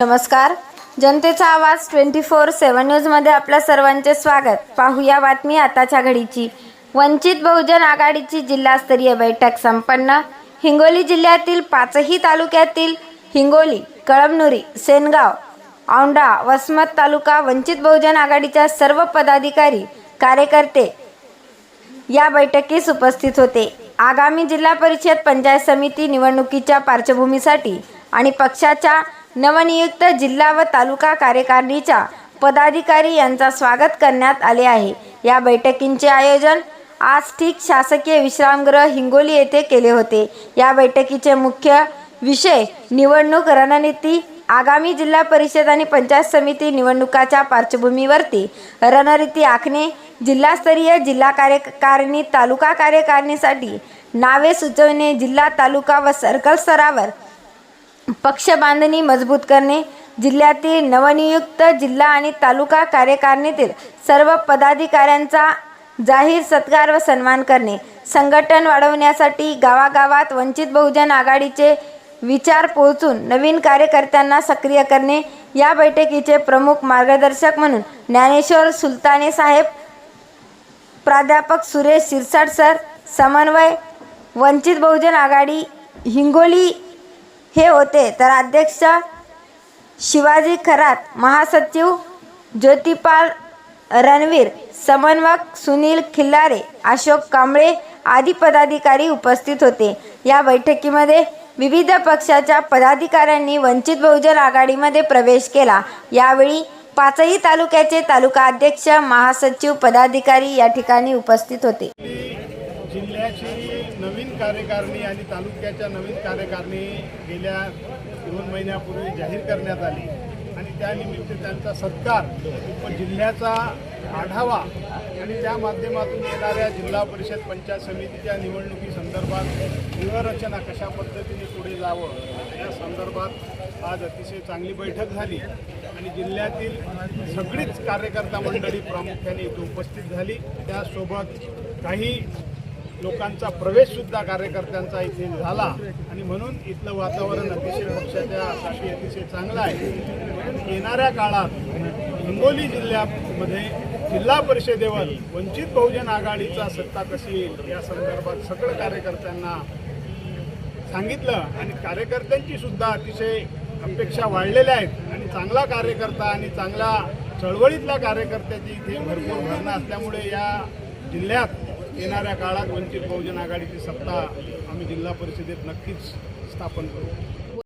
नमस्कार. जनतेचा आवाज 24/7 न्यूजमध्ये आपल्या सर्वांचे स्वागत. पाहूया बातमी आताच्या घडीची. वंचित बहुजन आघाडीची जिल्हास्तरीय बैठक संपन्न. हिंगोली जिल्ह्यातील पाचही तालुक्यातील हिंगोली, कळमनुरी, सेनगाव, औंढा, वसमत तालुका वंचित बहुजन आघाडीच्या सर्व पदाधिकारी, कार्यकर्ते या बैठकीस उपस्थित होते. आगामी जिल्हा परिषद पंचायत समिती निवडणुकीच्या पार्श्वभूमीसाठी आणि पक्षाच्या नवनियुक्त जिल्हा व तालुका कार्यकारिणीच्या पदाधिकारी यांचा स्वागत करण्यात आले आहे. या बैठकींचे आयोजन आज ठीक शासकीय विश्रामगृह हिंगोली येथे केले होते. या बैठकीचे मुख्य विषय निवडणूक रणनीती. आगामी जिल्हा परिषद आणि पंचायत समिती निवडणुकाच्या पार्श्वभूमीवरती रणनीती आखणे, जिल्हास्तरीय जिल्हा कार्यकारिणी, तालुका कार्यकारिणीसाठी नावे सुचविणे, जिल्हा, तालुका व सर्कल स्तरावर पक्ष बांधणी मजबूत करणे, जिल्ह्यातील नवनियुक्त जिल्हा आणि तालुका कार्यकारिणीतील सर्व पदाधिकाऱ्यांचा जाहीर सत्कार व सन्मान करणे, संघटन वाढवण्यासाठी गावागावात वंचित बहुजन आघाडीचे विचार पोहोचून नवीन कार्यकर्त्यांना सक्रिय करणे. या बैठकीचे प्रमुख मार्गदर्शक म्हणून ज्ञानेश्वर सुलताने साहेब, प्राध्यापक सुरेश शिरसाट सर, समन्वय वंचित बहुजन आघाडी हिंगोली हे होते. तर अध्यक्ष शिवाजी खरात, महासचिव ज्योतिपाल रणवीर, समन्वयक सुनील खिल्लारे, अशोक कांबळे आदी पदाधिकारी उपस्थित होते. या बैठकीमध्ये विविध पक्षाच्या पदाधिकाऱ्यांनी वंचित बहुजन आघाडीमध्ये प्रवेश केला. यावेळी पाचही तालुक्याचे तालुका अध्यक्ष, महासचिव, पदाधिकारी या ठिकाणी उपस्थित होते. जिल्ह्याची नवीन कार्यकारिणी आणि तालुक्याच्या नवीन कार्यकारिणी गेल्या 2 महिन्यापूर्वी जाहीर करण्यात आली आणि त्यानिमित्त त्यांचा सत्कार व जिल्ह्याचा आढावा आणि त्या माध्यमातून येणाऱ्या जिल्हा परिषद पंचायत समितीच्या निवडणुकीसंदर्भात व्यूहरचना कशा पद्धतीने पुढे जावं या संदर्भात आज अतिशय चांगली बैठक झाली आणि जिल्ह्यातील सगळीच कार्यकर्ता मंडळी प्रामुख्याने इथे उपस्थित झाली. त्यासोबत काही लोकांचा प्रवेशसुद्धा कार्यकर्त्यांचा इथे झाला आणि म्हणून इथलं वातावरण अतिशय पक्षाच्यासाठी अतिशय चांगलं आहे. येणाऱ्या काळात हिंगोली जिल्ह्यामध्ये जिल्हा परिषदेवर वंचित बहुजन आघाडीचा सत्ता कशी येईल या संदर्भात सगळं कार्यकर्त्यांना सांगितलं आणि कार्यकर्त्यांची सुद्धा अतिशय अपेक्षा वाढलेल्या आहेत आणि चांगला कार्यकर्ता आणि चांगला चळवळीतल्या कार्यकर्त्याची इथे भरपूर भरणा असल्यामुळे या जिल्ह्यात येणाऱ्या काळात वंचित बहुजन आघाडीची सत्ता आम्ही जिल्हा परिषदेत नक्कीच स्थापन करू.